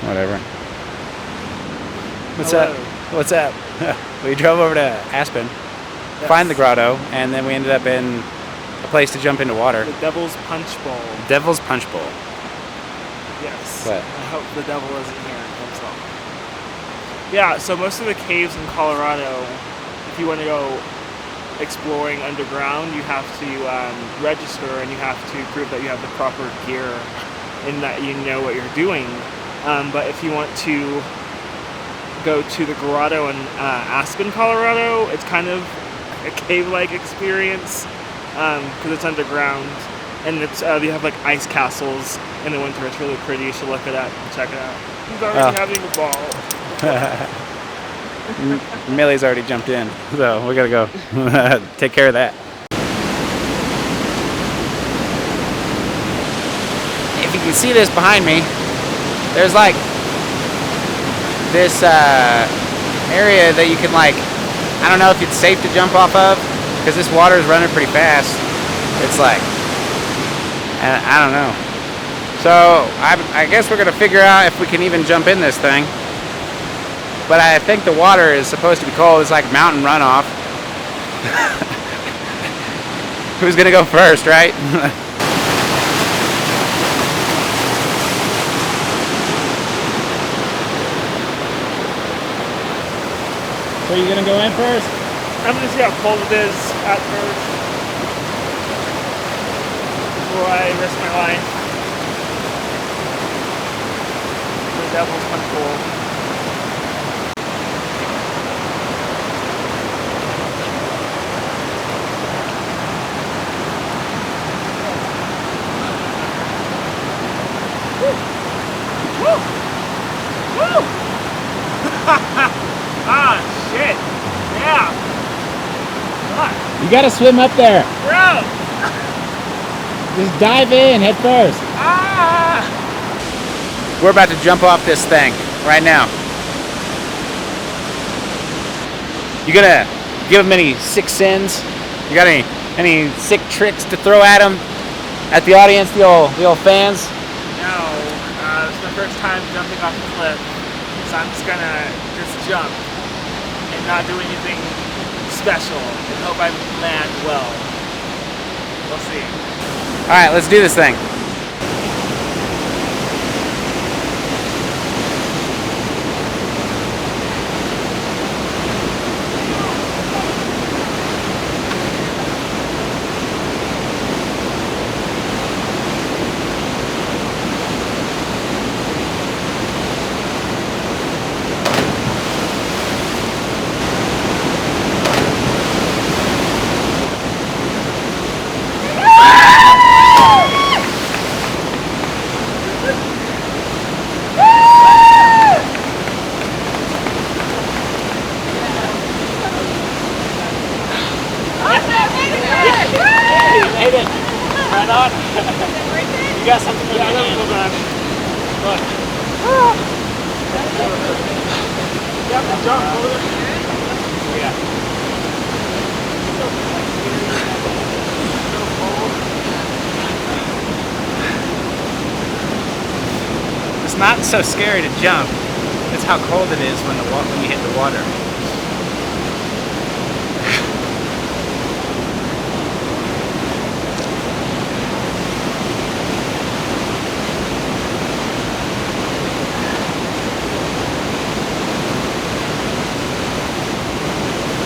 whatever. What's up? What's up? We drove over to Aspen, find the grotto, and then we ended up in a place to jump into water. The Devil's Punchbowl. Devil's Punchbowl. Yes. What? I hope the devil isn't here. That's all. Yeah, so most of the caves in Colorado, if you want to go exploring underground, you have to register and you have to prove that you have the proper gear and that you know what you're doing. But if you want to go to the grotto in Aspen, Colorado, it's kind of a cave-like experience because it's underground, and it's you have like ice castles in the winter. It's really pretty. You should look at that and check it out. He's already having a ball. Millie's already jumped in, so we gotta go take care of that. If you can see this behind me, there's like this area that you can, like, I don't know if it's safe to jump off of because this water is running pretty fast. It's like, I don't know. So I guess we're gonna figure out if we can even jump in this thing. But I think the water is supposed to be cold. It's like mountain runoff. Who's gonna go first, right? So you gonna go in first? I'm gonna see how cold it is at first before I risk my life. The Devil's Punchbowl. Ah, shit. Yeah. God. You gotta swim up there. Bro. Just dive in head first. Ah. We're about to jump off this thing right now. You gonna give them any sick sins? You got any sick tricks to throw at them? At the audience, the old fans? No. It's my first time jumping off the cliff. So I'm just gonna jump and not do anything special and hope I land well. We'll see. Alright, let's do this thing. Right on. You got something in your hand. Look. You have to jump over there. Yeah. It's not so scary to jump. It's how cold it is when you hit the water.